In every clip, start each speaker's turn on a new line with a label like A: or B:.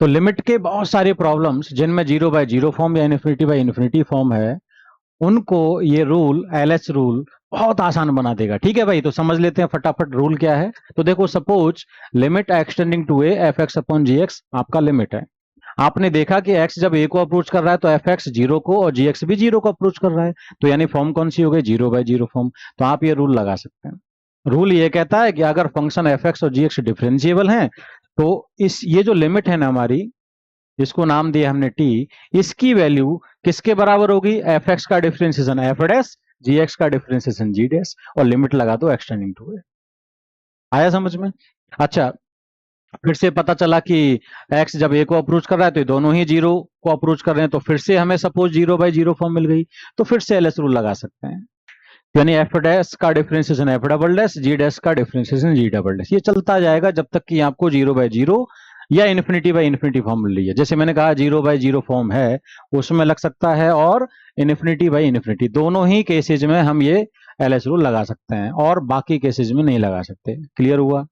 A: तो लिमिट के बहुत सारे प्रॉब्लम्स जिनमें जीरो बाय जीरो फॉर्म या इन्फिनिटी बाय इन्फिनिटी फॉर्म है, उनको ये रूल, एलएच रूल, बहुत आसान बना देगा। ठीक है भाई, तो समझ लेते हैं फटाफट रूल क्या है। तो देखो, suppose limit extending to a f x upon g x आपका लिमिट है। आपने देखा कि x जब a को अप्रोच कर रहा है तो एफ एक्स जीरो को और जी एक्स भी जीरो को अप्रोच कर रहा है, तो यानी फॉर्म कौन सी हो गई, जीरो बाय जीरो फॉर्म। तो आप ये रूल लगा सकते हैं। रूल ये कहता है कि अगर फंक्शन एफ एक्स और जी एक्स डिफरेंशिएबल हैं, तो इस ये जो लिमिट है ना हमारी, इसको नाम दिया हमने t, इसकी वैल्यू किसके बराबर होगी, एफ एक्स का डिफरेंशिएशन एफ डैश, जी एक्स का डिफरेंशिएशन जी डैश, और लिमिट लगा दो एक्सटेंडिंग टू ए। आया समझ में? अच्छा, फिर से पता चला कि x जब a को अप्रोच कर रहा है तो ये दोनों ही जीरो को अप्रोच कर रहे हैं, तो फिर से हमें suppose zero by zero form मिल गई। तो फिर से एलएस रूल लगा सकते हैं, यानी एफ डैश का डिफरेंशिएशन एफ डबल डैश, जी डैश का डिफरेंशिएशन जी डबल डैश। ये चलता जाएगा जब तक कि आपको जीरो बाय जीरो या इन्फिनिटी बाय इन्फिनिटी फॉर्म मिल रही है। जैसे मैंने कहा जीरो बाय जीरो फॉर्म है, उसमें लग सकता है, और इन्फिनिटी बाय इन्फिनिटी, दोनों ही केसेज में हम ये एलएस रूल लगा सकते हैं, और बाकी केसेज में नहीं लगा सकते। क्लियर हुआ?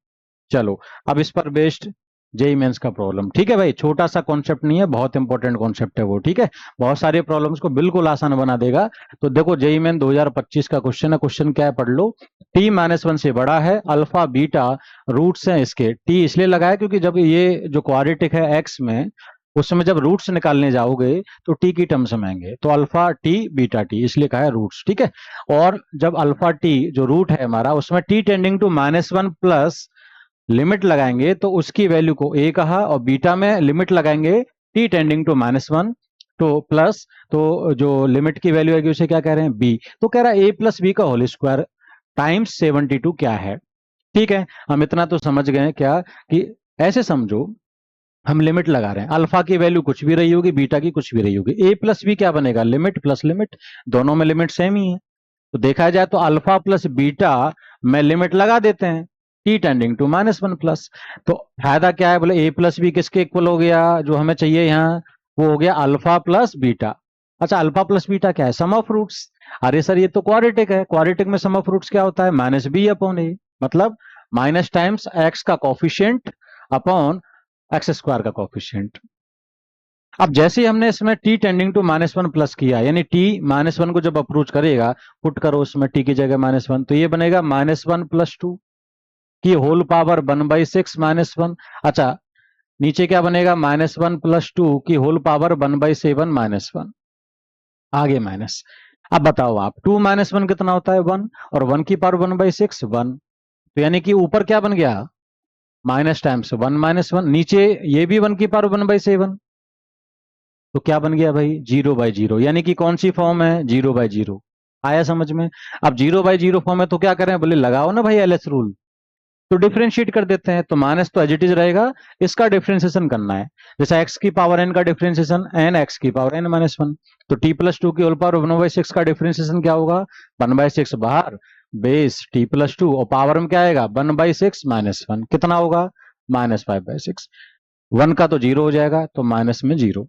A: चलो, अब इस पर बेस्ड जेई मेंस का प्रॉब्लम। ठीक है भाई, छोटा सा कॉन्सेप्ट नहीं है, बहुत इंपॉर्टेंट कॉन्सेप्ट है वो। ठीक है, बहुत सारे प्रॉब्लम्स को बिल्कुल आसान बना देगा। तो देखो, जेई मेन 2025 का क्वेश्चन है। क्वेश्चन क्या है, पढ़ लो। टी माइनस वन से बड़ा है, अल्फा बीटा रूट्स हैं इसके। टी इसलिए लगाया क्योंकि जब ये जो क्वाड्रेटिक है एक्स में, उसमें जब रूट्स निकालने जाओगे तो टी की टर्म्स में आएंगे, तो अल्फा टी बीटा टी, इसलिए कहा है रूट्स। ठीक है, और जब अल्फा टी जो रूट है हमारा, उसमें T tending to minus one plus limit लगाएंगे तो उसकी वैल्यू को ए कहा, और बीटा में लिमिट लगाएंगे T tending to minus one तो प्लस, तो जो लिमिट की वैल्यू आएगी उसे क्या कह रहे हैं, बी। तो कह रहा है ए प्लस बी का होल स्क्वायर टाइम्स 72 क्या है। ठीक है, हम इतना तो समझ गए हैं क्या, कि ऐसे समझो हम लिमिट लगा रहे हैं, अल्फा की वैल्यू कुछ भी रही होगी, बीटा की कुछ भी रही होगी, ए प्लस बी क्या बनेगा, लिमिट प्लस लिमिट, दोनों में लिमिट सेम ही है। तो देखा जाए तो अल्फा प्लस बीटा में लिमिट लगा देते हैं, T tending to minus one plus. तो फायदा क्या है, बोले ए प्लस बी किसके इक्वल हो गया, जो हमें चाहिए यहाँ, वो हो गया अल्फा प्लस बीटा। अच्छा, अल्फा प्लस बीटा क्या है, सम ऑफ रूट्स। अरे सर, ये तो क्वाड्रेटिक है, क्वाड्रेटिक में सम ऑफ रूट्स क्या होता है, माइनस बी अपॉन ए, मतलब माइनस टाइम्स एक्स का कॉफिशिएंट अपॉन एक्स स्क्वायर का कॉफिशिएंट। अब जैसे ही हमने इसमें T tending to minus one plus किया, यानी टी माइनस वन को जब अप्रोच करेगा, पुट करो उसमें टी की जगह माइनस वन, तो ये बनेगा माइनस वन प्लस टू की whole power one by six minus one. अच्छा, नीचे क्या बनेगा, माइनस वन प्लस टू की whole power one by seven minus one, आगे माइनस। अब बताओ आप, टू माइनस वन कितना होता है, वन, और वन की power one by six one, तो यानी कि ऊपर क्या बन गया, minus times one minus one, नीचे ये भी वन की पावर वन बाई सेवन, तो क्या बन गया भाई, जीरो बाय जीरो, यानी कि कौन सी फॉर्म है, जीरो बाय जीरो। आया समझ में? अब जीरो बाय जीरो फॉर्म है तो क्या करें, बोले लगाओ ना भाई एलएस रूल, तो डिफरेंशिएट कर देते हैं। तो माइनस तो एज इट इज रहेगा, इसका डिफरेंशिएशन करना है। जैसे एक्स की पावर एन का डिफरेंशिएशन एन एक्स की पावर एन माइनस वन, तो टी प्लस टू की whole power one by six का डिफरेंशिएशन क्या होगा, वन बाई सिक्स बाहर, बेस टी प्लस टू, और पावर में क्या आएगा, one by six minus one, कितना होगा, minus five by six. One का तो जीरो हो जाएगा, तो माइनस में जीरो।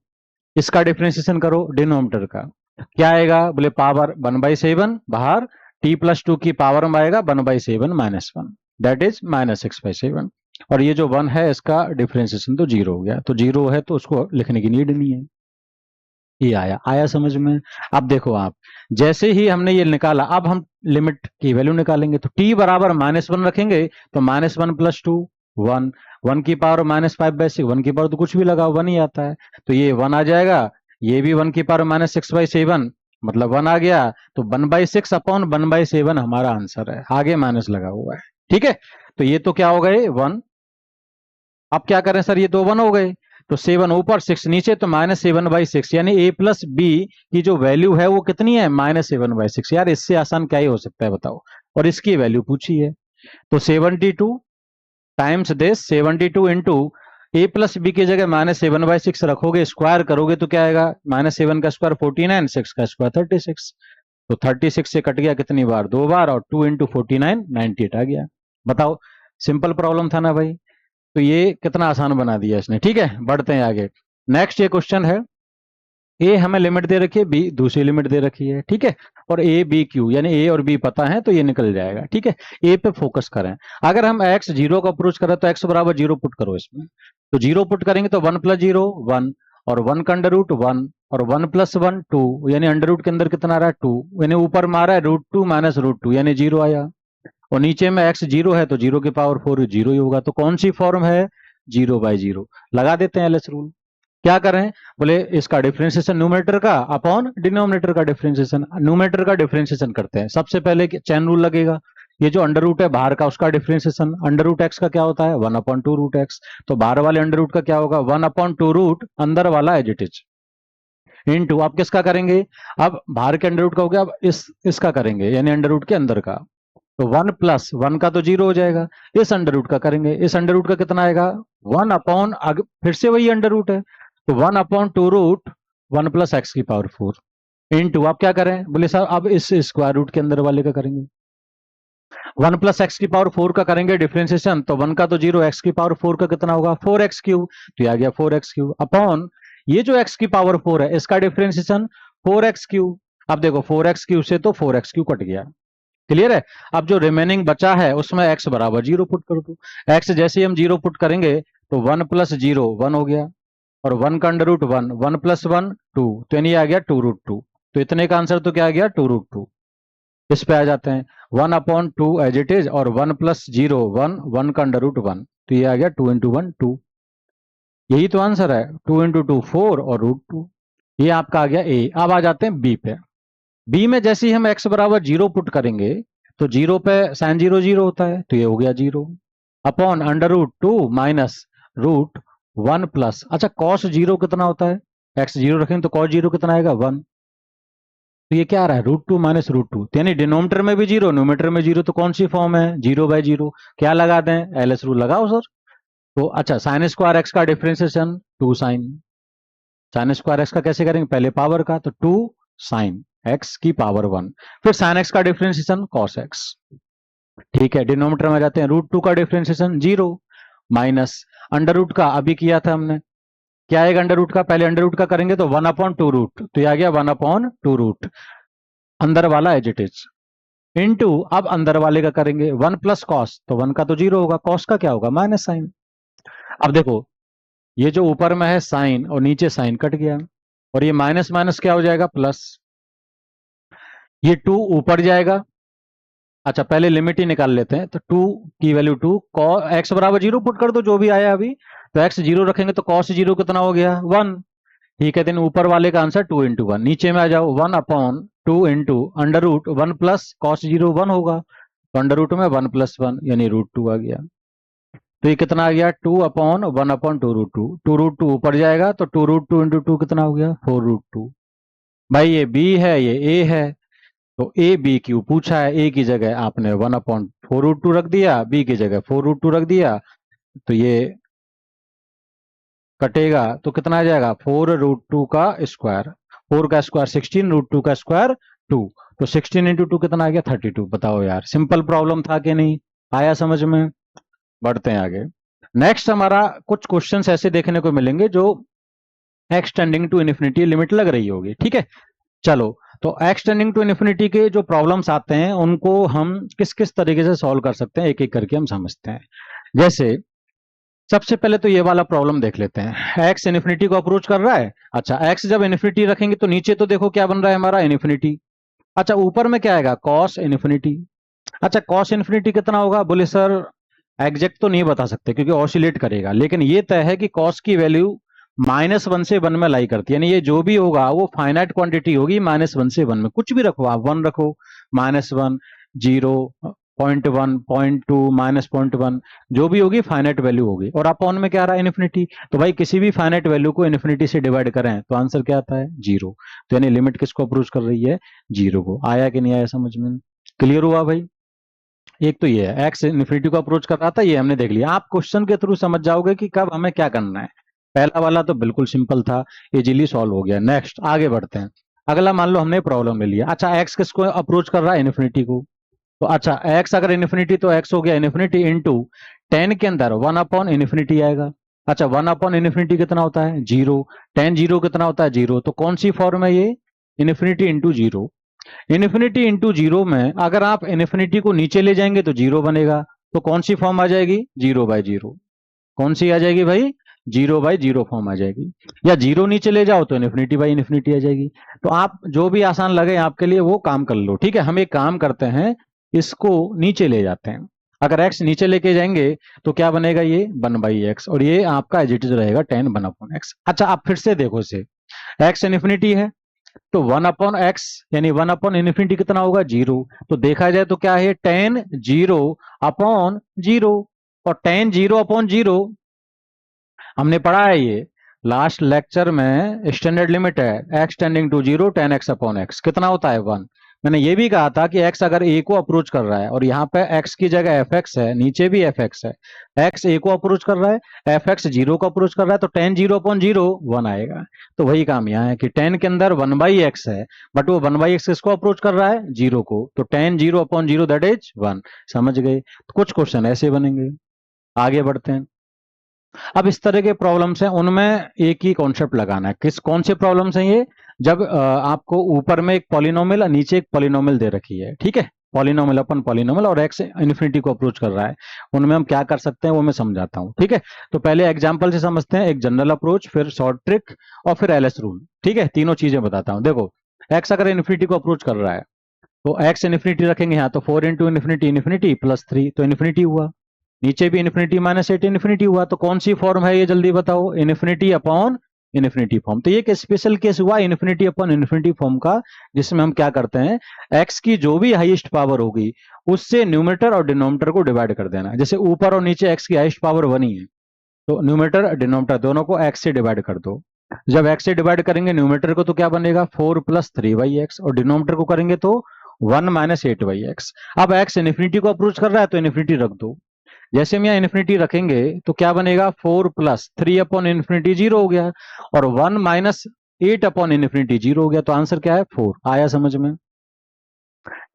A: इसका डिफरेंशिएशन करो डिनोमिनेटर का, क्या आएगा, बोले पावर वन बाई सेवन बाहर, टी प्लस टू की पावर में आएगा one by seven minus one, that is minus six by seven. और ये जो वन है इसका डिफरेंशिएशन तो जीरो हो गया, तो जीरो है तो उसको लिखने की नीड नहीं है। ये आया समझ में? अब देखो आप, जैसे ही हमने ये निकाला, अब हम लिमिट की वैल्यू निकालेंगे, तो टी बराबर माइनस वन रखेंगे, तो minus one plus two one, one की power minus five by six, one की पावर तो कुछ भी लगाओ वन ही आता है, तो ये वन आ जाएगा, ये भी वन की power minus six by seven, मतलब वन आ गया, तो one by six upon one by seven हमारा आंसर है, आगे माइनस लगा हुआ है। ठीक है, तो ये तो क्या हो गए, वन। अब क्या करें सर, ये दो वन हो गए, तो सेवन ऊपर सिक्स नीचे, तो माइनस सेवन बाई सिक्स, यानी ए प्लस बी की जो वैल्यू है वो कितनी है, माइनस सेवन बाई सिक्स। यार इससे आसान क्या ही हो सकता है बताओ, और इसकी वैल्यू पूछी है, तो 72 times this, 72 into A plus B की जगह माइनस सेवन बाई सिक्स रखोगे, स्क्वायर करोगे तो क्या आएगा, माइनस सेवन का स्क्वायर 49, सिक्स का स्क्वायर 36, तो 36 से कट गया कितनी बार, दो बार, और टू इंटू 49 98 आ गया। बताओ, सिंपल प्रॉब्लम था ना भाई? तो ये कितना आसान बना दिया इसने। ठीक है, बढ़ते हैं आगे। नेक्स्ट ये क्वेश्चन है, ए हमें लिमिट दे रखी है, बी दूसरी लिमिट दे रखी है। ठीक है, और ए बी क्यू, यानी ए और बी पता है तो ये निकल जाएगा। ठीक है, ए पे फोकस करें। अगर हम एक्स जीरो को अप्रोच करें तो एक्स बराबर जीरो पुट करो इसमें, तो जीरो पुट करेंगे तो 1 प्लस जीरो 1, और 1 का अंडर रूट 1, और 1 प्लस 1 2, यानी अंडर रूट के अंदर कितना आ रहा है 2, यानी ऊपर मारा है √2 माइनस √2 यानी जीरो आया, और नीचे में x जीरो है तो जीरो की पावर 4 जीरो ही होगा। तो कौन सी फॉर्म है, 0/0। लगा देते हैं एलएस रूल। क्या करें, बोले इसका डिफरेंशिएशन न्यूमरेटर का अपॉन डिनोमिनेटर का डिफरेंशिएशन, न्यूमरेटर का डिफरेंशिएशन करते हैं। सबसे पहले चैन रूल लगेगा, ये जो अंडर रूट है बाहर का उसका डिफरेंशिएशन, अंडर रूट एक्स का क्या होता है 1/2 रूट एक्स, तो बाहर वाले अंडर रूट का क्या होगा 1/2 रूट अंदर वाला एज इट इज इनटू, आप किसका करेंगे, अब बाहर के अंडर रूट का हो गया, अब इसका करेंगे यानी अंडर रूट के अंदर का, तो 1 प्लस 1 का तो जीरो हो जाएगा, इस अंडर रूट का करेंगे, इस अंडर रूट का कितना आएगा 1 अपॉन, फिर से वही अंडर रूट है तो 1/2 रूट 1 प्लस एक्स की पावर 4 इनटू, आप क्या करें, बोले साहब अब इस स्क्वायर रूट के अंदर वाले का करेंगे, 1 प्लस एक्स की पावर 4 का करेंगे डिफरेंशिएशन, तो 1 का तो जीरो, एक्स की पावर 4 का कितना होगा 4x³ तो ये आ गया 4x³ अपॉन ये जो x की पावर 4 है इसका डिफरेंशिएशन 4x³। अब देखो 4x³ से तो 4x³ कट गया, क्लियर है। अब जो रिमेनिंग बचा है उसमें x बराबर 0 पुट कर दो, x जैसे ही हम 0 पुट करेंगे तो 1 प्लस 0 1 हो गया, और 1 का अंडर रूट 1, 1 प्लस 1 2, तो यानी आ गया 2√2, तो इतने का आंसर तो क्या आ गया 2√2। इस पे आ जाते हैं 1/2 एज इट इज, और 1 प्लस 0 1, 1 का अंडर रूट 1, तो ये आ गया 2 × 1 2, यही तो आंसर है, 2 × 2 4 और √2, ये आपका आ गया ए। अब आ जाते हैं बी पे, बी में जैसे ही हम x बराबर 0 पुट करेंगे तो 0 पे साइन 0 0 होता है तो ये हो गया 0 upon under root 2 minus root 1 plus, अच्छा cos 0 कितना होता है, x 0 रखेंगे तो cos 0 कितना आएगा 1, तो ये क्या आ रहा है √2 माइनस √2, यानी डिनोमिनेटर में भी 0 न्यूमरेटर में 0, तो कौन सी फॉर्म है 0/0। क्या लगा दें, एलएस रूल लगाओ सर। तो अच्छा साइन स्क्वायर एक्स का differentiation 2 sine, sine square X का कैसे करेंगे, पहले पावर का, तो 2 साइन एक्स की पावर 1, फिर साइन एक्स का डिफरेंशिएशन कॉस एक्स, ठीक है। डिनोमिनेटर में जाते हैं √2 का डिफरेंशिएशन 0 माइनस अंडर रूट का, अभी किया था हमने, क्या आएगा अंडर रूट का, पहले अंडर रूट का करेंगे तो 1/2 रूट, तो ये आ गया 1/2 रूट अंदर वाला एज इट इज इनटू, अब अंदर वाले का करेंगे 1 प्लस कॉस, तो 1 का तो 0 होगा, कॉस का क्या होगा माइनस साइन। अब देखो ये जो ऊपर में है साइन और नीचे साइन कट गया, और ये माइनस माइनस क्या हो जाएगा प्लस, ये 2 ऊपर जाएगा, अच्छा पहले लिमिट ही निकाल लेते हैं, तो 2 की वैल्यू 2, एक्स बराबर 0 पुट कर दो जो भी आया अभी, तो एक्स 0 रखेंगे तो कॉस 0 कितना हो गया 1, ठीक है। देन ऊपर वाले का आंसर 2 × 1, नीचे में आ जाओ 1/2 into under root 1 plus cos 0 1 होगा, तो अंडर रूट में 1 + 1 यानी √2 आ गया, तो ये कितना आ गया 2/1/2 √2, 2√2 ऊपर जाएगा तो 2√2 × 2 कितना हो गया 4√2। भाई ये बी है ये ए है, तो ए बी क्यू पूछा है, ए की जगह आपने 1/4√2 रख दिया, बी की जगह 4√2 रख दिया, तो ये कटेगा तो कितना आ जाएगा 4√2 का स्क्वायर, 4 का स्क्वायर 16, √2 का स्क्वायर 2, तो 16 × 2 कितना आ गया 32। बताओ यार सिंपल प्रॉब्लम था कि नहीं, आया समझ में। बढ़ते हैं आगे, नेक्स्ट हमारा कुछ क्वेश्चंस ऐसे देखने को मिलेंगे जो x tending to infinity limit लग रही होगी, ठीक है। चलो तो x टेंडिंग टू इन्फिनिटी के जो प्रॉब्लम्स आते हैं उनको हम किस किस तरीके से सॉल्व कर सकते हैं, एक एक करके हम समझते हैं। जैसे सबसे पहले तो ये वाला प्रॉब्लम देख लेते हैं, x इन्फिनिटी को अप्रोच कर रहा है, अच्छा x जब इन्फिनिटी रखेंगे तो नीचे तो देखो क्या बन रहा है हमारा इन्फिनिटी, अच्छा ऊपर में क्या आएगा cos इन्फिनिटी, अच्छा cos इन्फिनिटी कितना होगा, बोले सर एग्जैक्ट तो नहीं बता सकते क्योंकि ऑसिलेट करेगा, लेकिन ये तय है कि cos की वैल्यू -1 से 1 में लाई करती है, यानी ये जो भी होगा वो फाइनाइट क्वांटिटी होगी -1 से 1 में, कुछ भी रखो आप 1 रखो -1 0 0.1 0.2 -0.1 जो भी होगी फाइनाइट वैल्यू होगी, और अपॉन में क्या आ रहा है इन्फिनिटी, तो भाई किसी भी फाइनाइट वैल्यू को इन्फिनिटी से डिवाइड करें तो आंसर क्या आता है 0, तो यानी लिमिट किसको अप्रोच कर रही है 0 को। आया कि नहीं आया समझ में, क्लियर हुआ भाई। एक तो ये है एक्स इन्फिनिटी को अप्रोच कर रहा था, ये हमने देख लिया, आप क्वेश्चन के थ्रू समझ जाओगे कि कब हमें क्या करना है। पहला वाला तो बिल्कुल सिंपल था, इजीली सॉल्व हो गया। नेक्स्ट आगे बढ़ते हैं, अगला मान लो हमने प्रॉब्लम ले लिया, अच्छा एक्स किसको अप्रोच कर रहा है इन्फिनिटी को, तो अच्छा एक्स अगर इन्फिनिटी तो एक्स हो गया इन्फिनिटी इंटू 10 के अंदर 1/∞ आएगा, अच्छा 1/∞ कितना होता है 0, 10 0 कितना होता है 0, तो कौन सी फॉर्म है ये इन्फिनिटी इंटू 0, इन्फिनिटी इंटू 0 में अगर आप इन्फिनिटी को नीचे ले जाएंगे तो 0 बनेगा, तो कौन सी फॉर्म आ जाएगी 0/0, कौन सी आ जाएगी भाई 0/0 फॉर्म आ जाएगी, या 0 नीचे ले जाओ तो इन्फिनिटी/इन्फिनिटी आ जाएगी। तो आप जो भी आसान लगे आपके लिए वो काम कर लो, ठीक है। हम एक काम करते हैं, इसको नीचे ले जाते हैं। अगर x नीचे लेके जाएंगे तो क्या बनेगा, ये 1/x, और ये आपका एज इट इज रहेगा 10 1/x। अच्छा, आप फिर से देखो इसे, x इन्फिनिटी है तो 1/x, यानी 1/इन्फिनिटी कितना होगा, 0। तो देखा जाए तो क्या है, 10 0/0, और 10 0/0 हमने पढ़ा है ये लास्ट लेक्चर में। स्टैंडर्ड लिमिट है x टेंडिंग टू 0 10x/x, कितना होता है 1। मैंने ये भी कहा था कि x अगर a को अप्रोच कर रहा है, और यहाँ पे x की जगह fx है, नीचे भी fx है, x a को अप्रोच कर रहा है, fx 0 को अप्रोच कर रहा है, तो 10 0/0 1 आएगा। तो वही काम यहाँ है कि 10 के अंदर 1/x है, बट वो 1/x किसको अप्रोच कर रहा है, 0 को, तो 10 0/0 दैट इज 1। समझ गए। तो कुछ क्वेश्चन ऐसे बनेंगे। आगे बढ़ते हैं। अब इस तरह के प्रॉब्लम्स हैं, उनमें एक ही कॉन्सेप्ट लगाना है। कौन से प्रॉब्लम्स हैं ये, जब आपको ऊपर में एक पॉलिनोमियल और नीचे एक पॉलिनोमियल दे रखी है, ठीक है, पॉलिनोमियल अपन पॉलिनोमियल, और x इन्फिनिटी को अप्रोच कर रहा है, उनमें हम क्या कर सकते हैं वो मैं समझाता हूं, ठीक है। तो पहले एग्जांपल से समझते हैं, एक जनरल अप्रोच, फिर शॉर्ट ट्रिक, और फिर एलएस रूल, ठीक है। तीनों चीजें बताता हूं। देखो, x अगर इन्फिनिटी को अप्रोच कर रहा है तो x इन्फिनिटी रखेंगे यहाँ, तो 4 इंटू इन्फिनिटी इन्फिनिटी प्लस 3, तो इन्फिनिटी हुआ। नीचे भी इन्फिनिटी -8 इन्फिनिटी हुआ। तो कौन सी फॉर्म है ये, जल्दी बताओ, इन्फिनिटी अपॉन इन्फिनिटी फॉर्म। तो ये एक स्पेशल केस हुआ इन्फिनिटी अपॉन इन्फिनिटी फॉर्म का, जिसमें हम क्या करते हैं, x की जो भी हाईएस्ट पावर होगी उससे न्यूमरेटर और डिनोमिनेटर को डिवाइड कर देना। जैसे ऊपर और नीचे x की हाईएस्ट पावर 1 ही है, तो न्यूमरेटर डिनोमिनेटर दोनों को x से डिवाइड कर दो। जब x से डिवाइड करेंगे न्यूमरेटर को तो क्या बनेगा, 4 + 3/x, और डिनोमिनेटर को करेंगे तो 1 - 8/x। अब x इन्फिनिटी को अप्रोच कर रहा है तो इन्फिनिटी रख दो। जैसे हम यहाँ इन्फिनिटी रखेंगे तो क्या बनेगा, 4 + 3/इन्फिनिटी 0 हो गया, और 1 - 8/इन्फिनिटी 0 हो गया। तो आंसर क्या है, 4। आया समझ में,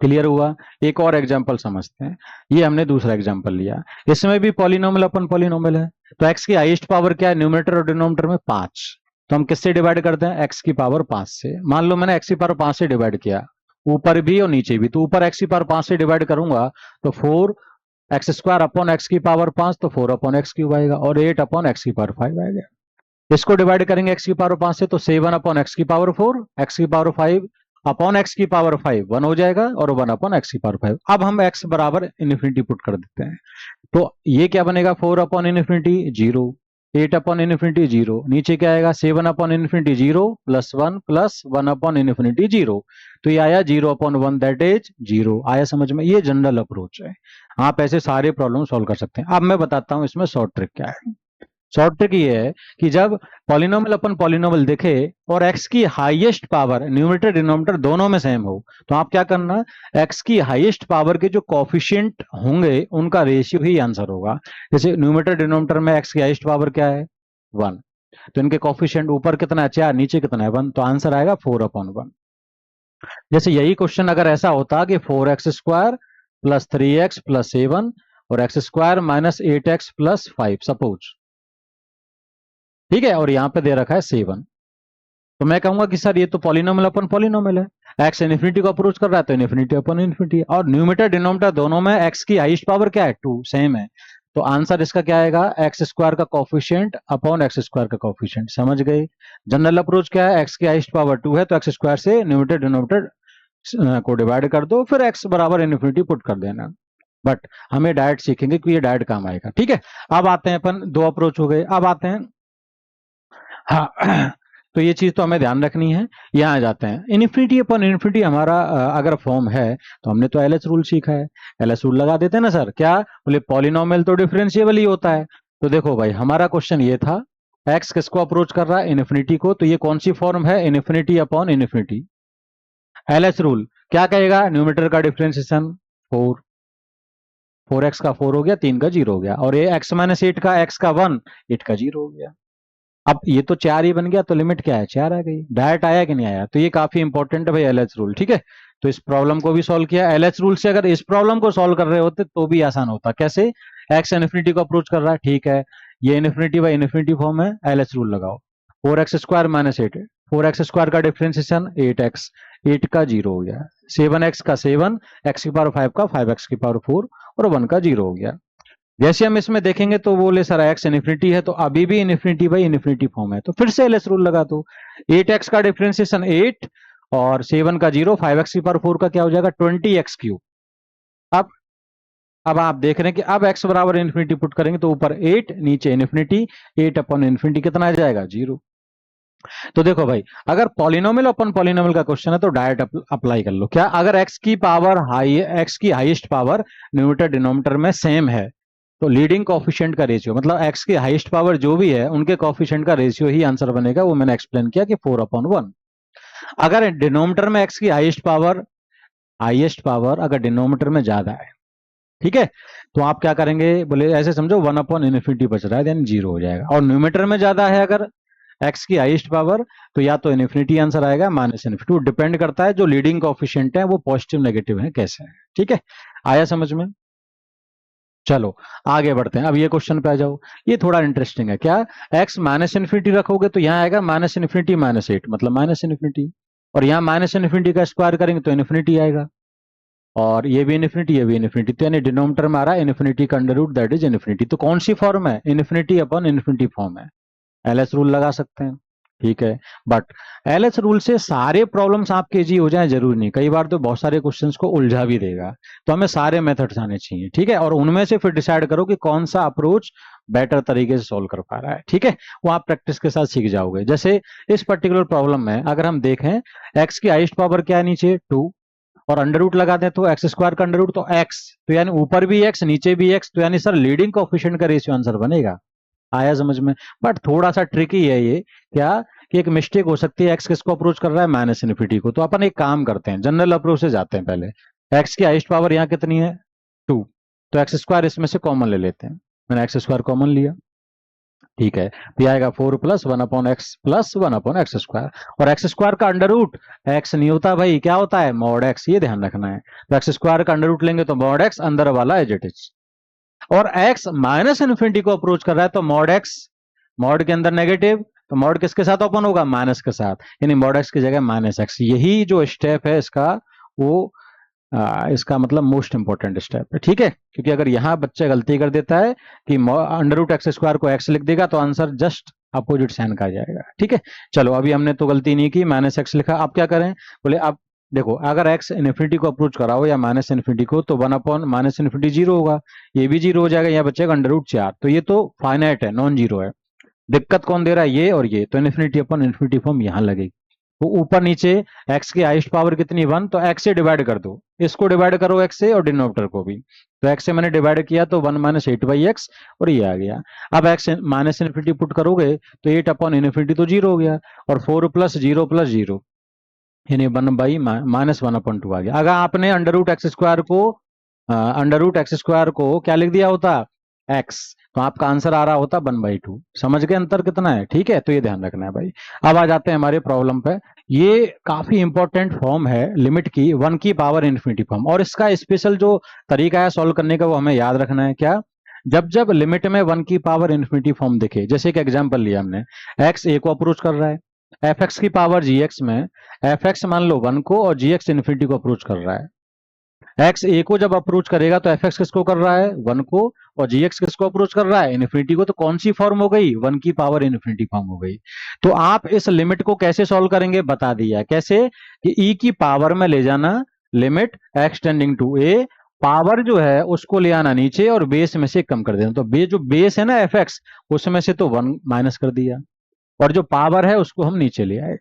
A: क्लियर हुआ। एक और एग्जांपल समझते हैं। ये हमने दूसरा एग्जांपल लिया, इसमें भी पॉलिनोमियल अपन पॉलिनोमियल है। तो x की हाईएस्ट पावर क्या है, न्यूमरेटर और डिनोमिनेटर में 5। तो हम किससे डिवाइड करते हैं, x की पावर 5 से। मान लो मैंने x की पावर 5 से डिवाइड किया, ऊपर भी और नीचे भी, तो ऊपर x की पावर 5 से डिवाइड करूंगा तो 4x² x की पावर 5, तो 4/x³ आएगा, और 8/x की पावर 5 आएगा। इसको डिवाइड करेंगे x की पावर 5 से, तो 7/x की पावर 4, x की पावर 5 अपॉन x की पावर 5 1 हो जाएगा, और 1/x की पावर 5। अब हम x बराबर इन्फिनिटी पुट कर देते हैं, तो ये क्या बनेगा, 4/इन्फिनिटी 0, 8/इन्फिनिटी 0, नीचे क्या आएगा, 7/इन्फिनिटी 0 + 1 + 1/इन्फिनिटी 0। तो ये आया 0/1 दैट इज 0। आया समझ में। ये जनरल अप्रोच है, आप ऐसे सारे प्रॉब्लम सॉल्व कर सकते हैं। अब मैं बताता हूं इसमें शॉर्ट ट्रिक क्या है। शॉर्ट ट्रिक ये है कि जब पॉलिनोमियल अपन पॉलिनोमियल देखे और x की हाईएस्ट पावर न्यूमरेटर डिनोमिनेटर दोनों में सेम हो, तो आप क्या करना, x की हाईएस्ट पावर के जो कोफिशिएंट होंगे उनका रेशियो ही आंसर होगा। जैसे न्यूमरेटर डिनोमिनेटर में x की हाईएस्ट पावर क्या है, 1, तो इनके कोफिशिएंट ऊपर कितना है 4, नीचे कितना है 1, तो आंसर आएगा 4/1। जैसे यही क्वेश्चन अगर ऐसा होता कि 4x² + 3x + 7 और x² - 8x + 5 सपोज, ठीक है, और यहाँ पे दे रखा है 7, तो मैं कहूंगा कि सर ये तो पॉलिनोमियल अपन पॉलिनोमियल है, x इन्फिनिटी को अप्रोच कर रहा है तो इन्फिनिटी अपन इन्फिनिटी, और न्यूमरेटर डिनोमिनेटर दोनों में x की हाईएस्ट पावर क्या है, 2 सेम है। तो आंसर इसका क्या आएगा, x² का कोफिशिएंट अपॉन x² का कोफिशिएंट। समझ गए। जनरल अप्रोच क्या है, x की हाईएस्ट पावर 2 है तो x² से न्यूमरेटर डिनोमिनेटर को डिवाइड कर दो, फिर x बराबर इन्फिनिटी पुट कर देना। बट हमें डायरेक्ट सीखेंगे कि ये डायरेक्ट काम आएगा, ठीक है। अब आते हैं अपन, दो अप्रोच हो गए, अब आते हैं, हाँ, तो ये चीज तो हमें ध्यान रखनी है। यहाँ जाते हैं, इन्फिनिटी अपॉन इन्फिनिटी हमारा अगर फॉर्म है तो हमने तो एलएस रूल सीखा है, एलएस रूल लगा देते हैं ना सर। क्या बोले, पॉलिनोमियल तो डिफरेंशिएबल ही होता है। तो देखो भाई, हमारा क्वेश्चन ये था, एक्स किसको अप्रोच कर रहा है, इन्फिनिटी को, तो ये कौन सी फॉर्म है, infinity upon infinity. LS rule क्या कहेगा, न्यूमरेटर का डिफरेंशिएशन 4, 4x का 4 हो गया, 3 का 0 हो गया, और ये x - 8 का x का 1, 8 का 0 हो गया। अब ये तो 4 ही बन गया, तो लिमिट क्या है, 4 आ गई। डायरेक्ट आया कि नहीं आया, तो ये काफी इंपॉर्टेंट है भाई, एलएच रूल, ठीक है। तो इस प्रॉब्लम को भी सॉल्व किया एलएच रूल से। अगर इस प्रॉब्लम को सॉल्व कर रहे होते तो भी आसान होता। कैसे, एक्स इन्फिनिटी को अप्रोच कर रहा है, ठीक है, ये इन्फिनिटी बाई इन्फिनिटी फॉर्म है, एलएच रूल लगाओ। 4x² - 8, 4x² का डिफरेंशिएशन 8x, 8 का 0 हो गया, 7x का 7, x की पावर 5 का 5x की पावर 4, और 1 का 0 हो गया। जैसे हम इसमें देखेंगे तो बोले सर एक्स इन्फिनिटी है, तो अभी भी इन्फिनिटी बाई इन्फिनिटी फॉर्म है, तो फिर से एलएस रूल लगा दो। 8x का डिफरेंशिएशन 8 और 7 का 0, 5x की पावर 4 का क्या हो जाएगा 20x3। अब अब आप देख रहे हैं कि अब x बराबर इन्फिनिटी पुट करेंगे तो ऊपर 8 नीचे इन्फिनिटी, 8 अपॉन इन्फिनिटी कितना आ जाएगा 0। तो देखो भाई, अगर पॉलिनोमियल अपन पॉलिनोमियल का क्वेश्चन है तो डायरेक्ट अप्लाई कर लो। क्या अगर x की पावर x की हाईएस्ट पावर न्यूमरेटर डिनोमिनेटर में सेम है तो लीडिंग कोफिशिएंट का रेशियो, मतलब x की हाईएस्ट पावर जो भी है उनके कोफिशिएंट का रेशियो ही आंसर बनेगा। वो मैंने एक्सप्लेन किया कि 4/1। अगर डिनोमिनेटर में x की हाईएस्ट पावर अगर डिनोमिनेटर में ज्यादा है, ठीक है, तो आप क्या करेंगे, बोले ऐसे समझो 1/इन्फिनिटी बच रहा है, देन 0 हो जाएगा। और न्यूमरेटर में ज्यादा है अगर x की हाईएस्ट पावर, तो या तो इन्फिनिटी आंसर आएगा माइनस इन्फिनिटी। वो डिपेंड करता है जो लीडिंग कोफिशिएंट है वो पॉजिटिव नेगेटिव है कैसे है। ठीक है, आया समझ में? चलो आगे बढ़ते हैं। अब ये क्वेश्चन पे आ जाओ, ये थोड़ा इंटरेस्टिंग है। क्या x माइनस इन्फिनिटी रखोगे तो यहाँ आएगा माइनस इन्फिनिटी माइनस 8, मतलब माइनस इन्फिनिटी, और यहाँ माइनस इन्फिनिटी का स्क्वायर करेंगे तो इन्फिनिटी आएगा, और ये भी इन्फिनिटी ये भी इन्फिनिटी, तो यानी डिनोमिनेटर में आ रहा है इन्फिनिटी का under root that is infinity. तो कौन सी फॉर्म है, इन्फिनिटी अपॉन इन्फिनिटी फॉर्म है। एलएस रूल लगा सकते हैं, ठीक है, बट एलएस रूल से सारे प्रॉब्लम्स आपके इजी हो जाए जरूरी नहीं, कई बार तो बहुत सारे क्वेश्चंस को उलझा भी देगा। तो हमें सारे मेथड्स आने चाहिए, ठीक है, और उनमें से फिर डिसाइड करो कि कौन सा अप्रोच बेटर तरीके से सॉल्व कर पा रहा है। ठीक है, वो आप प्रैक्टिस के साथ सीख जाओगे। जैसे इस पर्टिकुलर प्रॉब्लम में अगर हम देखें, एक्स की हाईएस्ट पावर क्या है नीचे 2, और अंडर रूट लगा दें तो एक्स स्क्वायर का अंडर रूट तो एक्स, तो यानी ऊपर भी एक्स नीचे भी एक्स, तो यानी सर लीडिंग कोएफिशिएंट का रेशियो आंसर बनेगा। आया समझ में? बट थोड़ा सा ट्रिकी है ये, क्या कि एक मिस्टेक हो सकती है, एक्स किसको अप्रोच कर रहा है माइनस इन्फिनिटी को। तो अपन एक काम करते हैं, जनरल अप्रोच से जाते हैं। पहले एक्स की हाईएस्ट पावर यहाँ कितनी है 2, तो एक्स स्क्वायर इसमें से कॉमन ले लेते हैं। मैंने एक्स स्क्वायर कॉमन लिया, ठीक है, तो ये आएगा 4 plus 1/x plus 1/x square, और एक्स स्क्वायर का अंडर रूट एक्स नहीं होता भाई, क्या होता है मॉड एक्स, ये ध्यान रखना है। तो एक्स स्क्वायर का अंडर रूट लेंगे तो मॉड एक्स अंदर वाला एज इट इज, और x माइनस इन्फिनिटी को अप्रोच कर रहा है तो मॉड x, मॉड के अंदर नेगेटिव, तो मॉड किसके साथ ओपन होगा माइनस के साथ, यानी मॉड x की जगह माइनस x। यही जो स्टेप है इसका, वो इसका मतलब मोस्ट इंपॉर्टेंट स्टेप है, ठीक है, क्योंकि अगर यहाँ बच्चा गलती कर देता है कि अंडर रूट एक्स स्क्वायर को x लिख देगा तो आंसर जस्ट अपोजिट साइन का आ जाएगा। ठीक है, चलो अभी हमने तो गलती नहीं की, माइनस एक्स लिखा, अब क्या करें, बोले अब देखो अगर x इन्फिनिटी को अप्रोच कराओ या माइनस इन्फिनिटी को तो 1/माइनस इन्फिनिटी 0 होगा, ये भी 0 हो जाएगा, यहाँ बचेगा अंडर रूट 4, तो ये तो फाइनाइट है, नॉन जीरो है। दिक्कत कौन दे रहा है, ये और ये, तो इन्फिनिटी अपॉन इन्फिनिटी फॉर्म यहाँ लगेगी। तो ऊपर नीचे x की हाईएस्ट पावर कितनी 1, तो x से डिवाइड कर दो, इसको डिवाइड करो x से और डिनोमिनेटर को भी, तो x से मैंने डिवाइड किया तो 1 माइनस 8/x, और ये आ गया। अब x माइनस इन्फिनिटी पुट करोगे तो 8/इन्फिनिटी तो 0 हो गया, और 4 प्लस 0 प्लस 0 यानी 1/-1/2 आ गया। अगर आपने अंडर रूट एक्स स्क्वायर को क्या लिख दिया होता x, तो आपका आंसर आ रहा होता 1/2। समझ गए अंतर कितना है? ठीक है, तो ये ध्यान रखना है भाई। अब आ जाते हैं हमारे प्रॉब्लम पे। ये काफी इंपॉर्टेंट फॉर्म है लिमिट की 1 की पावर इन्फिनिटी फॉर्म, और इसका स्पेशल जो तरीका है सॉल्व करने का वो हमें याद रखना है। क्या, जब जब लिमिट में 1 की पावर इन्फिनिटी फॉर्म दिखे, जैसे एक एग्जांपल लिया हमने, x a को अप्रोच कर रहा है, fx की पावर gx में fx मान लो 1 को और gx इन्फिनिटी को अप्रोच कर रहा है। एक्स ए को जब अप्रोच करेगा तो एफ एक्स किसको कर रहा है 1 को, और जी एक्स किसको अप्रोच कर रहा है इन्फिनिटी को, तो कौन सी फॉर्म हो गई 1 की पावर इन्फिनिटी फॉर्म हो गई। तो आप इस लिमिट को कैसे सॉल्व करेंगे बता दिया, कैसे कि ई की पावर में ले जाना limit x tending to A, power जो है उसको ले आना नीचे और बेस में से कम कर देना। तो जो बेस है ना एफ एक्स, उसमें से तो 1 माइनस कर दिया, और जो पावर है उसको हम नीचे ले आए।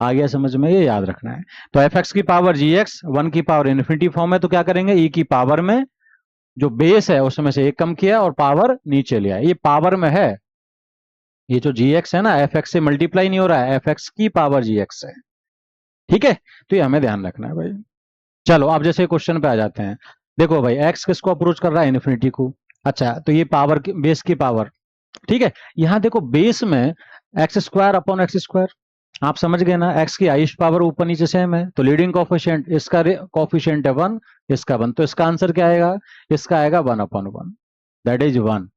A: आ गया समझ में? ये याद रखना है। तो एफ एक्स की पावर जी एक्स 1 की पावर इन्फिनिटी फॉर्म है, तो क्या करेंगे ई की पावर में जो बेस है उसमें से एक कम किया और पावर नीचे लिया, ये पावर में है। ये जो जी एक्स है ना एफ एक्स से मल्टीप्लाई नहीं हो रहा है, एफ एक्स की पावर जी एक्स है, ठीक है, तो ये हमें ध्यान रखना है भाई। चलो अब जैसे क्वेश्चन पे आ जाते हैं। देखो भाई एक्स किसको अप्रोच कर रहा है इन्फिनिटी को, अच्छा तो ये पावर की बेस की पावर, ठीक है, यहां देखो बेस में x square upon x square, आप समझ गए ना, एक्स की हाईएस्ट पावर ऊपर नीचे सेम है, तो लीडिंग कोफिशिएंट इसका कोफिशिएंट है 1, इसका 1, तो इसका आंसर क्या आएगा, इसका आएगा 1/1, दैट इज 1।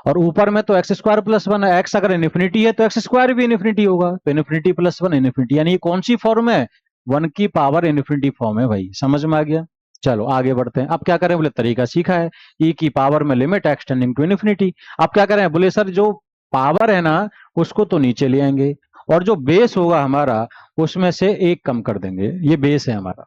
A: और ऊपर में तो एक्स स्क्वायर प्लस 1 है, एक्स अगर इन्फिनिटी है तो एक्स स्क्वायर भी इन्फिनिटी होगा, तो इन्फिनिटी प्लस 1 इन्फिनिटी, यानी ये कौन सी फॉर्म है 1 की पावर इन्फिनिटी फॉर्म है भाई। समझ में आ गया? चलो आगे बढ़ते हैं। अब क्या करें बोले, तरीका सीखा है, ई की पावर में limit x tending to infinity. अब क्या करें बोले, सर जो पावर है ना उसको तो नीचे ले आएंगे, और जो बेस होगा हमारा उसमें से एक कम कर देंगे। ये बेस है हमारा,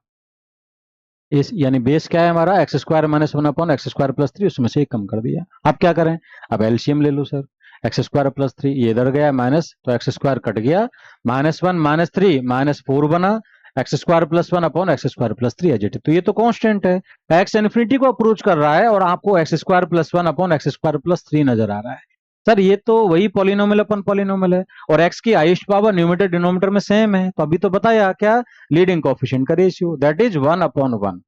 A: इस यानी बेस क्या है हमारा, x square minus one upon x square plus three, उसमें से एक कम कर दिया। अब क्या करें, अब एलसीएम ले लो sir. X square plus three, ये इधर गया माइनस, तो एक्स स्क्वायर कट गया, minus one minus three minus four बना, x square plus one upon x square plus three एजेटिव। तो ये तो कांस्टेंट है, एक्स इन्फिनिटी को अप्रोच कर रहा है और आपको x square plus one upon x square plus three नजर आ रहा है। सर ये तो वही पॉलिनोमियल अपन पॉलिनोमियल है, और एक्स की हाईएस्ट पावर न्यूमरेटर डिनोमिनेटर में सेम है। तो अभी तो बताया क्या, लीडिंग कोएफिशिएंट का ratio that is one upon one.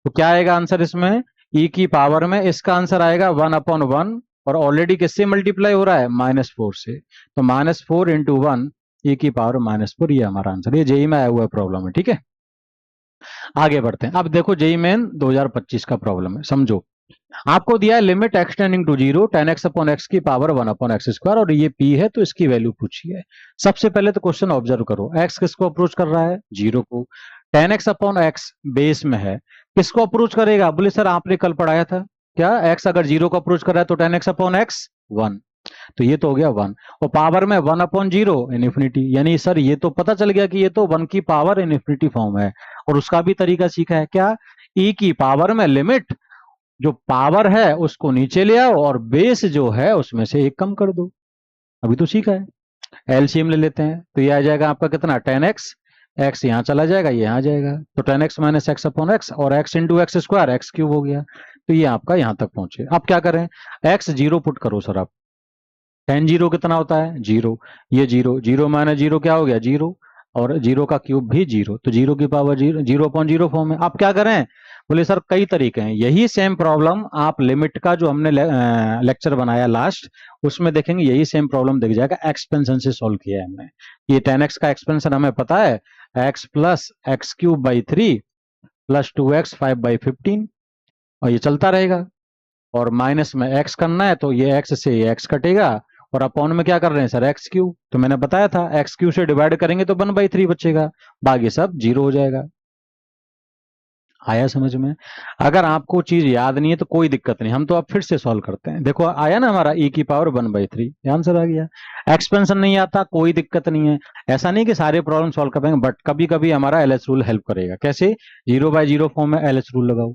A: तो क्या आएगा आंसर इसमें, ई की पावर में इसका आंसर आएगा वन अपॉन वन, और ऑलरेडी किससे मल्टीप्लाई हो रहा है, माइनस फोर से, तो माइनस फोर इंटू वन ई की पावर माइनस फोर, ये हमारा आंसर। ये जेई में आया हुआ प्रॉब्लम है, ठीक है। आगे बढ़ते हैं। अब देखो जेई मेन 2025 का प्रॉब्लम है, समझो। आपको दिया है limit x tending to zero ten x upon x की power one upon x square, और ये पी है तो इसकी वैल्यू पूछी है। सबसे पहले तो क्वेश्चन ऑब्जर्व करो, एक्स किसको अप्रोच कर रहा है, जीरो को। Ten x upon x base में है, किसको अप्रोच करेगा, बोले सर आपने कल पढ़ाया था क्या, एक्स अगर जीरो को अप्रोच कर रहा है तो ten x upon x one, तो ये तो हो गया वन, और पावर में वन अपॉन जीरो इनफिनिटी, यानी सर ये तो पता चल गया कि ये तो वन की पावर इनफिनिटी फॉर्म है। और उसका भी तरीका सीखा है क्या, ई की पावर में लिमिट जो पावर है उसको नीचे ले आओ, और बेस जो है उसमें से एक कम कर दो। अभी तो सीखा है। एलसीएम ले लेते हैं, तो ये आ जाएगा आपका कितना, टेन एक्स, एक्स यहाँ चला जाएगा, ये यहाँ जाएगा, तो ten x minus x upon x, और x into x square x cube हो गया। तो ये आपका यहाँ तक पहुंचे। अब क्या करें, एक्स जीरो पुट करो सर आप, टेन जीरो कितना होता है, जीरो, ये जीरो, जीरो माइनस जीरो क्या हो गया, जीरो, और जीरो का क्यूब भी जीरो, तो जीरो की power zero, zero upon zero form है। अब क्या करें, बोले सर कई तरीके हैं, यही सेम प्रॉब्लम आप लिमिट का जो हमने लेक्चर बनाया लास्ट, उसमें देखेंगे यही सेम प्रॉब्लम दिख जाएगा, एक्सपेंशन से सॉल्व किया है हमने। ये टेन एक्स का एक्सपेंशन हमें पता है, x plus x cube by three plus two x five by fifteen, और ये चलता रहेगा, और माइनस में एक्स करना है तो ये एक्स से ये एक्स कटेगा, और अपॉन में क्या कर रहे हैं सर, एक्स क्यू, तो मैंने बताया था एक्स क्यू से डिवाइड करेंगे तो वन बाई थ्री बचेगा, बाकी सब जीरो हो जाएगा। आया समझ में। अगर आपको चीज याद नहीं है तो कोई दिक्कत नहीं, हम तो अब फिर से सॉल्व करते हैं। देखो आया ना हमारा ई की power one by three, answer आ गया। एक्सपेंशन नहीं आता कोई दिक्कत नहीं है, ऐसा नहीं कि सारे प्रॉब्लम सॉल्व कर पाएंगे, बट कभी कभी हमारा एलएस रूल हेल्प करेगा। कैसे, जीरो बाय जीरो फॉर्म में एलएस रूल लगाओ,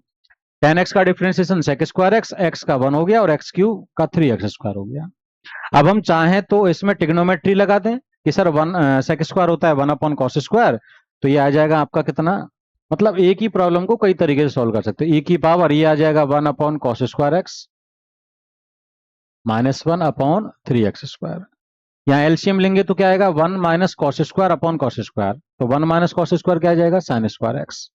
A: टेन एक्स का differentiation sec square X, X का वन हो गया, और एक्स क्यू का थ्री एक्स स्क्वायर हो गया। अब हम चाहें तो इसमें टिग्नोमेट्री लगा दें कि सर वन सेक स्क्वायर होता है वन अपॉन कॉस स्क्वायर, तो ये आ जाएगा आपका कितना, मतलब एक ही प्रॉब्लम को कई तरीके से सॉल्व कर सकते हैं। ए की पावर ये आ जाएगा one upon cos square X minus one upon three X square. यहाँ एलसीएम लेंगे तो क्या आएगा, one minus cos square upon cos square, तो वन माइनस कॉस स्क्वायर क्या आ जाएगा, साइन स्क्वायर एक्स,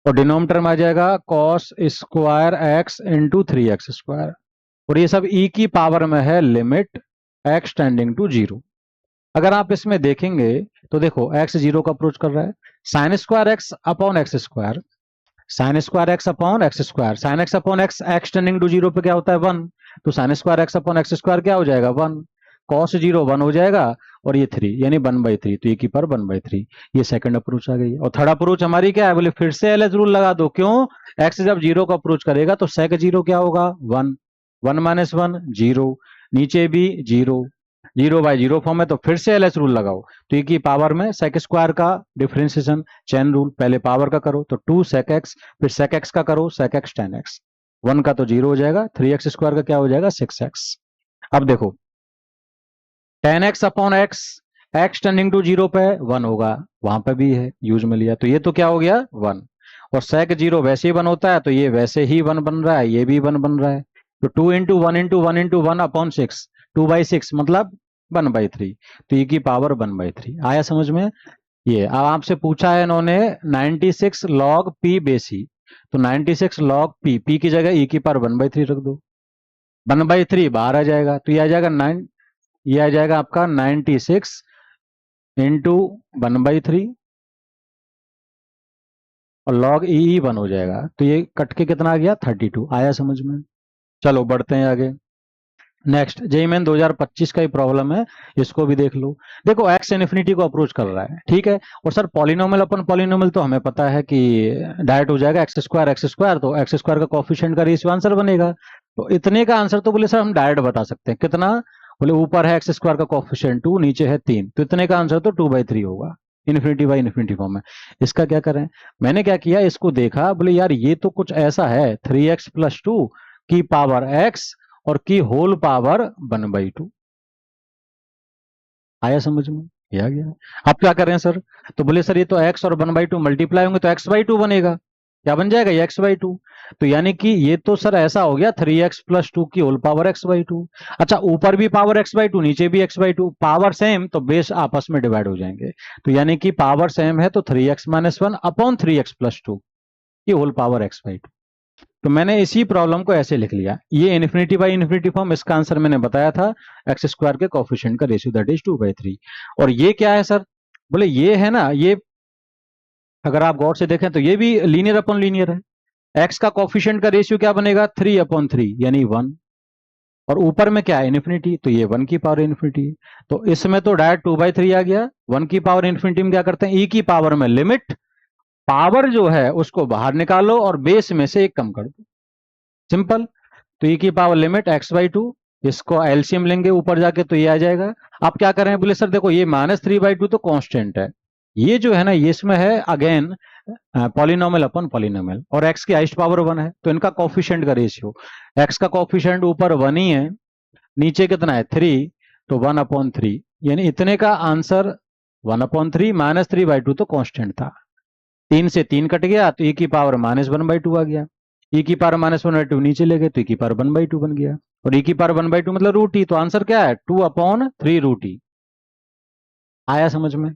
A: और डिनोमिनेटर में आ जाएगा cos square X into three X square, और ये सब ई की पावर में है limit x tending to zero. अगर आप इसमें देखेंगे तो देखो एक्स जीरो का अप्रोच कर रहा है, sine square X upon x square, sine square X upon x square, sine X upon X, X tending to zero पे क्या होता है, वन, तो sine square X upon x square क्या हो जाएगा, वन, कॉस जीरो वन हो जाएगा, और ये थ्री यानी वन बाई थ्री, तो ये की पर वन बाई थ्री। ये सेकंड अप्रोच आ गई। और थर्ड अप्रोच हमारी क्या है, बोले फिर से एल एस रूल लगा दो, क्यों, एक्स जब जीरो का अप्रोच करेगा तो सेक जीरो क्या होगा, one, one minus one zero, नीचे भी zero, zero by zero form है, तो फिर से एलएस रूल लगाओ, तो ये की पावर में सेक स्क्वायर का डिफरेंशिएशन चेन रूल, पहले पावर का करो तो टू सेक एक्स, फिर सेक एक्स का करो sec X tan X, one का तो जीरो हो जाएगा, थ्री एक्स स्क्वायर का क्या हो जाएगा, सिक्स एक्स। अब देखो tan x upon X, X tending to zero पे वन होगा, वहां पे भी है यूज में लिया, तो ये तो क्या हो गया वन, और सेक जीरो वैसे ही वन होता है तो ये वैसे ही वन बन रहा है, ये भी वन बन रहा है, तो two into one into one into one upon six, two by six मतलब वन बाई थ्री, तो ये की पावर वन बाई थ्री। आया समझ में। ये अब आपसे पूछा है इन्होंने 96 लॉग पी बेसी, तो 96 लॉग पी, पी की जगह ई की पावर वन बाई थ्री रख दो, वन बाई थ्री बाहर आ जाएगा, तो ये आ जाएगा नाइन, ये आ जाएगा आपका 96 इंटू वन बाई थ्री, और लॉग ई वन हो जाएगा, तो ये कट के कितना आ गया 32। आया समझ में। चलो बढ़ते हैं आगे। नेक्स्ट जेईई मेन 2025 का ही प्रॉब्लम है, इसको भी देख लो। देखो एक्स इन्फिनिटी को अप्रोच कर रहा है, ठीक है, और सर पॉलिनोमियल अपन पॉलिनोमियल तो हमें पता है कि डायरेक्ट हो जाएगा एक्स स्क्वायर, तो एक्स स्क्वायर का कोफिशिएंट का रेशियो आंसर बनेगा। तो इतने का आंसर तो बोले सर हम डायरेक्ट बता सकते हैं, कितना, बोले ऊपर है एक्स स्क्वायर का कोफिशिएंट 2, नीचे है 3, तो इतने का आंसर तो 2/3 होगा, इन्फिनिटी बाई इन्फिनिटी फॉर्म में। इसका क्या करें, मैंने क्या किया, इसको देखा, बोले यार ये तो कुछ ऐसा है 3x+2 की पावर x और की होल पावर 1/2। आया समझ में, ये आ गया। अब क्या करें सर, तो बोले सर ये तो x और 1/2 मल्टीप्लाई होंगे तो x/2 बनेगा, क्या बन जाएगा, ये x/2। तो यानी कि ये तो सर ऐसा हो गया 3x+2 की होल पावर x/2। अच्छा, ऊपर भी पावर x/2 नीचे भी x/2, पावर सेम तो बेस आपस में डिवाइड हो जाएंगे, तो यानी कि पावर सेम है तो 3x-1 अपॉन 3x+2 की होल पावर x/2। तो मैंने इसी प्रॉब्लम को ऐसे लिख लिया, ये इन्फिनिटी बाई इन्फिनिटी फॉर्म, इसका आंसर मैंने बताया था एक्स स्क्वायर के कोफिशिएंट का रेशियो दैट इज 2/3। और ये क्या है सर, बोले ये है ना, ये अगर आप गौर से देखें तो ये भी लीनियर अपॉन लीनियर है। एक्स का कोफिशिएंट का रेशियो क्या बनेगा, 3/3 यानी 1, और ऊपर में क्या है इन्फिनिटी, तो ये 1 की पावर इन्फिनिटी। तो इसमें तो डायरेक्ट 2/3 आ गया। 1 की पावर इन्फिनिटी में क्या करते हैं, ई की पावर में लिमिट, पावर जो है उसको बाहर निकालो और बेस में से एक कम कर दो, सिंपल। तो ई की पावर लिमिट x/2, इसको एलसीएम लेंगे ऊपर जाके तो ये आ जाएगा। आप क्या कर रहे हैं, बोले सर देखो ये -3/2 तो कांस्टेंट है, ये जो है ना ये इसमें है अगेन पॉलिनोमियल अपन पॉलिनोमियल, और x की हाइस्ट पावर 1 है तो इनका कोफिशिएंट का रेशियो, x का कोफिशिएंट ऊपर 1 ही है, नीचे कितना है 3, तो 1/3, यानी इतने का आंसर 1/3 -3/2 तो कांस्टेंट था। 3 से 3 कट गया तो e की पावर -1/2 आ गया, e की पावर -1/2 नीचे ले गए तो e की पावर 1/2 बन गया, और e की पावर 1/2 मतलब रूट ई, तो आंसर क्या है 2/3 रूट ई। आया समझ में,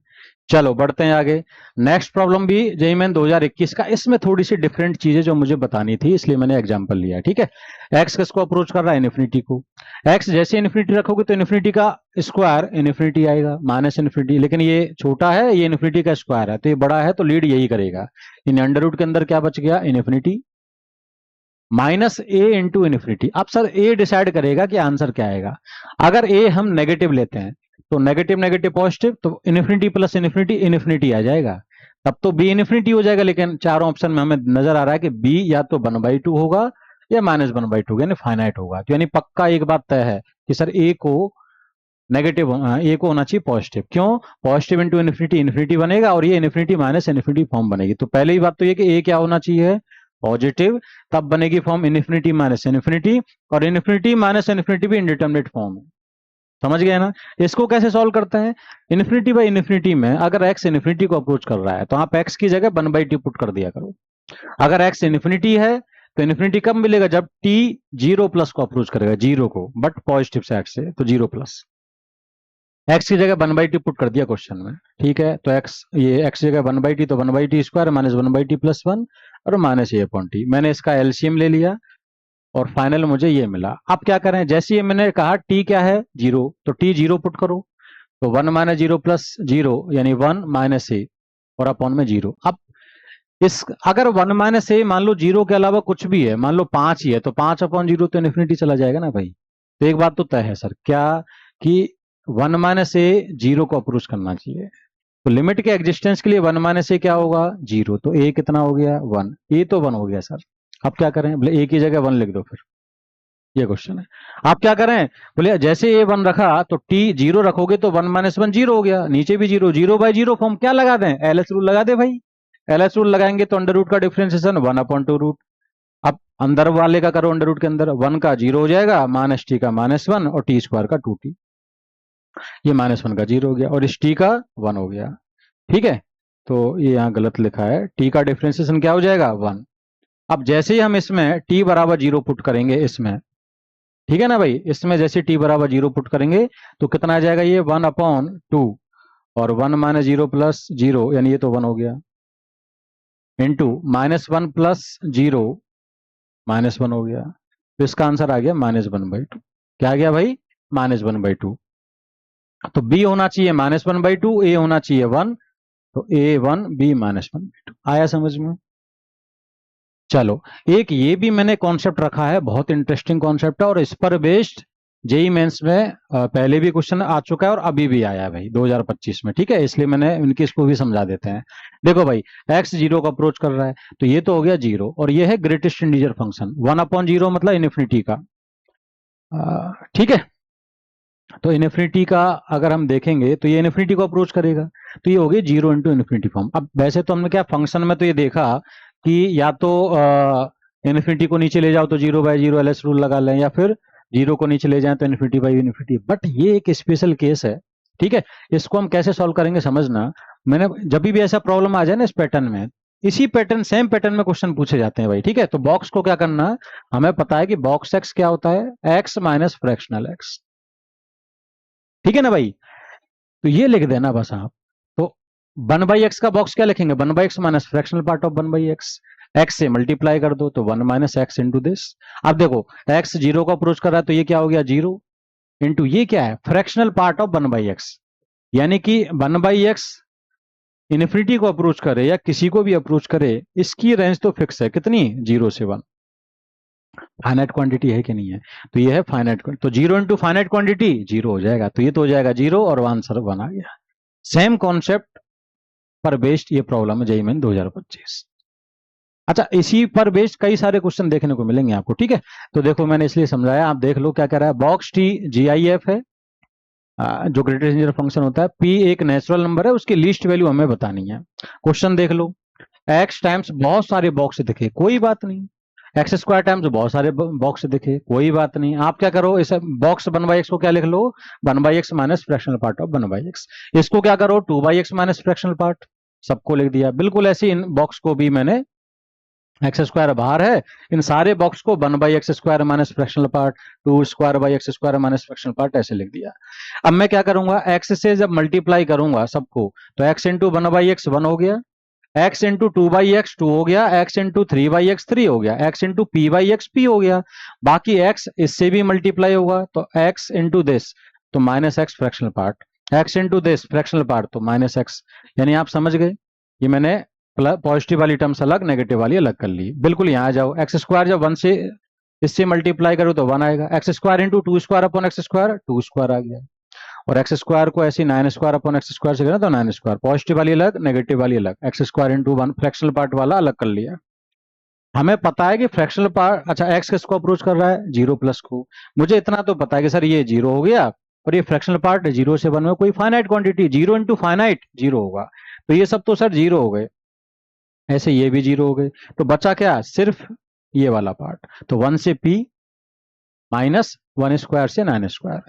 A: चलो बढ़ते हैं आगे। नेक्स्ट प्रॉब्लम भी जेईई मेन 2021 का, इसमें थोड़ी सी डिफरेंट चीजें जो मुझे बतानी थी इसलिए मैंने एग्जांपल लिया, ठीक है। एक्स किसको अप्रोच कर रहा है, इन्फिनिटी को। एक्स जैसे इन्फिनिटी रखोगे तो इन्फिनिटी का स्क्वायर इन्फिनिटी आएगा, माइनस इन्फिनिटी, लेकिन ये छोटा है, ये इन्फिनिटी का स्क्वायर है तो ये बड़ा है, तो लीड यही करेगा। इन अंडर रूट के अंदर क्या बच गया, इन्फिनिटी माइनस ए इंटू इन्फिनिटी। अब सर ए डिसाइड करेगा कि आंसर क्या आएगा। अगर ए हम नेगेटिव लेते हैं तो नेगेटिव नेगेटिव पॉजिटिव, तो इन्फिनिटी प्लस इन्फिनिटी इन्फिनिटी आ जाएगा, तब तो बी इन्फिनिटी हो जाएगा। लेकिन चारों ऑप्शन में हमें नजर आ रहा है कि बी या तो 1/2 होगा या -1/2 यानी फाइनाइट होगा, तो यानी पक्का एक बात तय है कि सर ए को नेगेटिव, ए को होना चाहिए पॉजिटिव। क्यों, पॉजिटिव इंटू इन्फिनिटी इन्फिनिटी बनेगा और ये इन्फिनिटी माइनस इन्फिनिटी फॉर्म बनेगी। तो पहले ही बात तो ये कि ए क्या होना चाहिए, पॉजिटिव, तब बनेगी फॉर्म इन्फिनिटी माइनस इन्फिनिटी, और इन्फिनिटी माइनस इन्फिनिटी भी इंडिटरमिनेट फॉर्म है। समझ गए ना। इसको कैसे सॉल्व करते हैं, इन्फिनिटी बाई इन्फिनिटी में अगर x इन्फिनिटी को अप्रोच कर रहा है तो आप x की जगह 1/2 पुट कर दिया करो। अगर x इन्फिनिटी है तो इन्फिनिटी कब मिलेगा, जब t 0+ को अप्रोच करेगा, जीरो को, बट पॉजिटिव साइड से, तो 0+। x की जगह 1/2 पुट कर दिया क्वेश्चन में, ठीक है। तो x, ये x की जगह 1/2 तो 1/2 स्क्वायर माइनस 1/2 + 1 और माइनस a अपॉन टी। मैंने इसका एलसीएम ले लिया और फाइनल मुझे ये मिला। अब क्या करें, जैसे ही मैंने कहा t क्या है 0, तो t 0 पुट करो, तो 1 - 0 + 0 यानी 1 - a और अपॉन में 0। अब इस अगर 1 - a मान लो 0 के अलावा कुछ भी है, मान लो 5 ही है, तो 5/0 तो इन्फिनिटी चला जाएगा ना भाई। तो एक बात तो तय है सर, क्या कि 1 - a 0 को अप्रोच करना चाहिए। तो लिमिट के एग्जिस्टेंस के लिए 1 - a क्या होगा 0, तो a कितना हो गया 1, a तो 1 हो गया सर। अब क्या करें, बोले a की जगह 1 लिख दो, फिर ये क्वेश्चन है। आप क्या करें, बोले जैसे ए 1 रखा तो टी 0 रखोगे तो 1 - 1 0 हो गया, नीचे भी 0, 0/0 फॉर्म क्या लगा दें, एलएस रूल लगा दे भाई। एलएस रूल लगाएंगे तो अंडर रूट का डिफरेंशिएशन 1/2 रूट। अब अंदर वाले का करो, अंडर रूट के अंदर 1 का 0 हो जाएगा, माइनस टी का -1 और टी स्क्वायर का 2t, ये -1 का 0 हो गया और इस टी का 1 हो गया, ठीक है। तो ये यहाँ गलत लिखा है, टी का डिफरेंशिएशन क्या हो जाएगा 1। अब जैसे ही हम इसमें t बराबर 0 पुट करेंगे इसमें, ठीक है ना भाई, इसमें जैसे t बराबर 0 पुट करेंगे तो कितना आ जाएगा, ये 1/2 और 1 - 0 + 0 यानी ये तो 1 हो गया, इंटू -1 + 0 -1 हो गया, तो इसका आंसर आ गया -1/2। क्या आ गया भाई, -1/2। तो b होना चाहिए -1/2, a होना चाहिए 1, तो a1 b -1/2। आया समझ में। चलो, एक ये भी मैंने कॉन्सेप्ट रखा है, बहुत इंटरेस्टिंग कॉन्सेप्ट है और इस पर बेस्ड जेई मेंस में पहले भी क्वेश्चन आ चुका है और अभी भी आया है भाई 2025 में, ठीक है, इसलिए मैंने इनकी इसको भी समझा देते हैं। देखो भाई, एक्स जीरो को अप्रोच कर रहा है तो ये तो हो गया जीरो, और ये है ग्रेटेस्ट इंटीजर फंक्शन, 1/0 मतलब इन्फिनिटी का, ठीक है। तो इन्फिनिटी का अगर हम देखेंगे तो ये इन्फिनिटी को अप्रोच करेगा, तो ये हो गई जीरो इंटू इन्फिनिटी फॉर्म। अब वैसे तो हमने क्या फंक्शन में तो ये देखा कि या तो इन्फिनिटी को नीचे ले जाओ तो 0/0 एलएस रूल लगा लें, या फिर जीरो को नीचे ले जाए तो इन्फिनिटी बाई इन्फिनिटी, बट ये एक स्पेशल केस है, ठीक है। इसको हम कैसे सॉल्व करेंगे समझना, मैंने जब भी ऐसा प्रॉब्लम आ जाए ना इस पैटर्न में, इसी पैटर्न सेम पैटर्न में क्वेश्चन पूछे जाते हैं भाई, ठीक है। तो बॉक्स को क्या करना, हमें पता है कि बॉक्स एक्स क्या होता है, एक्स माइनस फ्रैक्शनल एक्स, ठीक है ना भाई। तो ये लिख देना बस आप। तो 1/x का बॉक्स क्या लिखेंगे, 1/x minus fractional part of 1/x, x से मल्टीप्लाई कर दो तो 1 माइनस एक्स इंटू दिस। अब देखो एक्स जीरो को अप्रोच कर रहा है तो ये क्या हो गया जीरो, इंटू ये क्या है फ्रैक्शनल पार्ट ऑफ 1/x, यानी कि 1/x इन्फिनिटी को अप्रोच करे या किसी को भी अप्रोच करे, इसकी रेंज तो फिक्स है, कितनी, 0 से 1। फाइनाइट क्वांटिटी है कि नहीं है, तो ये है फाइनाइट, तो 0 इंटू फाइनाइट क्वांटिटी 0 हो जाएगा, तो ये तो हो जाएगा 0 और आंसर 1 आ गया। सेम कॉन्सेप्ट पर बेस्ड ये प्रॉब्लम है जेईई मेन 2025। अच्छा, इसी पर बेस्ड कई सारे क्वेश्चन देखने को मिलेंगे आपको, ठीक है। तो देखो मैंने इसलिए समझाया, आप देख लो क्या कह रहा है, बॉक्स टी GIF है, जो ग्रेटेस्ट इंटीजर फंक्शन होता है, पी एक नेचुरल नंबर है, उसकी लीस्ट वैल्यू हमें बतानी है। क्वेश्चन देख लो, एक्स टाइम्स बहुत सारे बॉक्स दिखे, कोई बात नहीं, एक्स स्क्वायर टाइम्स बहुत सारे बॉक्स दिखे, कोई बात नहीं, आप क्या करो, इस बॉक्स 1/x को क्या लिख लो, 1/x minus fractional part of 1/x, इसको क्या करो 2/x माइनस फ्रैक्शनल पार्ट, सबको लिख दिया। बिल्कुल ऐसे इन बॉक्स को भी मैंने, एक्स स्क्वायर बाहर है, इन सारे बॉक्स को 1/x square minus fractional part, 2² x square minus fractional part ऐसे लिख दिया। अब मैं क्या करूंगा, एक्स से जब मल्टीप्लाई करूंगा सबको, तो x इंटू 1/x 1 हो गया, x इंटू 2/x 2 हो गया, x इंटू 3/x 3 हो गया, x इंटू p/x p हो गया, बाकी x इससे भी मल्टीप्लाई होगा तो x इंटू दिस तो minus x fractional part, x into this fractional part तो माइनस एक्स, यानी आप समझ गए, ये मैंने पॉजिटिव वाली टर्म्स अलग, नेगेटिव वाली अलग कर ली। बिल्कुल यहाँ आ जाओ, एक्स स्क्वायर जब 1 से इससे मल्टीप्लाई करो तो 1 आएगा, x square into 2 square upon x square 2 square आ गया, और एक्स स्क्वायर को ऐसे 9 स्क्वायर अपॉन एक्स स्क्वायर से करें तो 9 स्क्वायर, पॉजिटिव वाली अलग नेगेटिव वाली अलग, x square into 1 fractional part वाला अलग कर लिया। हमें पता है कि फ्रैक्शनल पार्ट, अच्छा एक्स किसको अप्रोच कर रहा है, 0 प्लस को, मुझे इतना तो पता है कि सर ये 0 हो गया, और ये फ्रैक्शनल पार्ट 0 से 1 में कोई फाइनाइट क्वांटिटी, 0 इंटू फाइनाइट 0 होगा, तो ये सब तो सर 0 हो गए, ऐसे ये भी 0 हो गए, तो बचा क्या, सिर्फ ये वाला पार्ट, तो 1 से p माइनस 1 स्क्वायर से 9 स्क्वायर।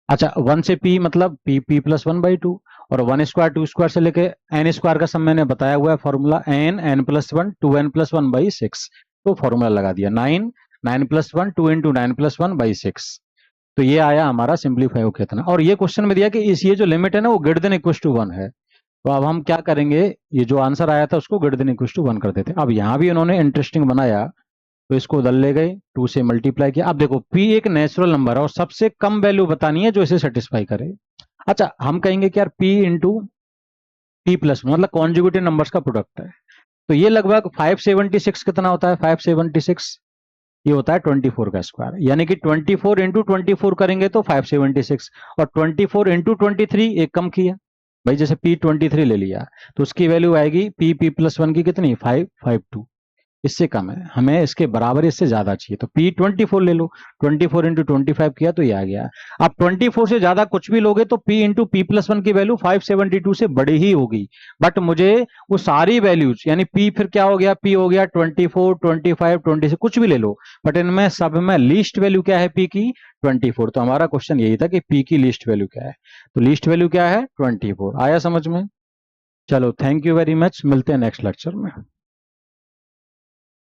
A: अच्छा 1 से p मतलब p प्लस 1/2, और 1 स्क्वायर 2 स्क्वायर से लेके n स्क्वायर का सब मैंने बताया हुआ है फॉर्मूला, n प्लस 1 2n+1/6, तो फॉर्मूला लगा दिया 9 प्लस 1 2 इंटू 9+1/6, तो ये आया हमारा सिंप्लीफाई हो कितना। और ये क्वेश्चन में दिया कि इस ये जो लिमिट है ना वो ग्रेटर देन इक्वल टू 1 है, तो अब हम क्या करेंगे, ये जो आंसर आया था उसको ग्रेटर देन इक्वल टू 1 कर देते। अब यहाँ भी उन्होंने इंटरेस्टिंग बनाया, तो इसको उधर ले गए, 2 से मल्टीप्लाई किया। अब देखो p एक नेचुरल नंबर है और सबसे कम वैल्यू बतानी है जो इसे सेटिस्फाई करे। अच्छा हम कहेंगे कि यार p इंटू p प्लस मतलब कॉन्जुगेटिव नंबर्स का प्रोडक्ट है, तो ये लगभग 576 कितना होता है, 576 ये होता है 24 का स्क्वायर, यानी कि 24 इंटू 24 करेंगे तो 576, और 24 इंटू 23 एक कम किया भाई, जैसे p23 ले लिया तो उसकी वैल्यू आएगी p+1 की कितनी 552, इससे कम है, हमें इसके बराबर इससे ज्यादा चाहिए, तो p24 ले लो, 24 इंटू 25 किया तो ये आ गया। अब 24 से ज्यादा कुछ भी लोगे तो p इंटू p+1 की वैल्यू 572 से बड़ी ही होगी, बट मुझे वो सारी वैल्यूज, यानी p फिर क्या हो गया, p हो गया 24 25 26 कुछ भी ले लो, बट इनमें सब में लीस्ट वैल्यू क्या है p की 24, तो हमारा क्वेश्चन यही था कि p की लीस्ट वैल्यू क्या है, तो लीस्ट वैल्यू क्या है 24। आया समझ में, चलो थैंक यू वेरी मच, मिलते हैं नेक्स्ट लेक्चर में।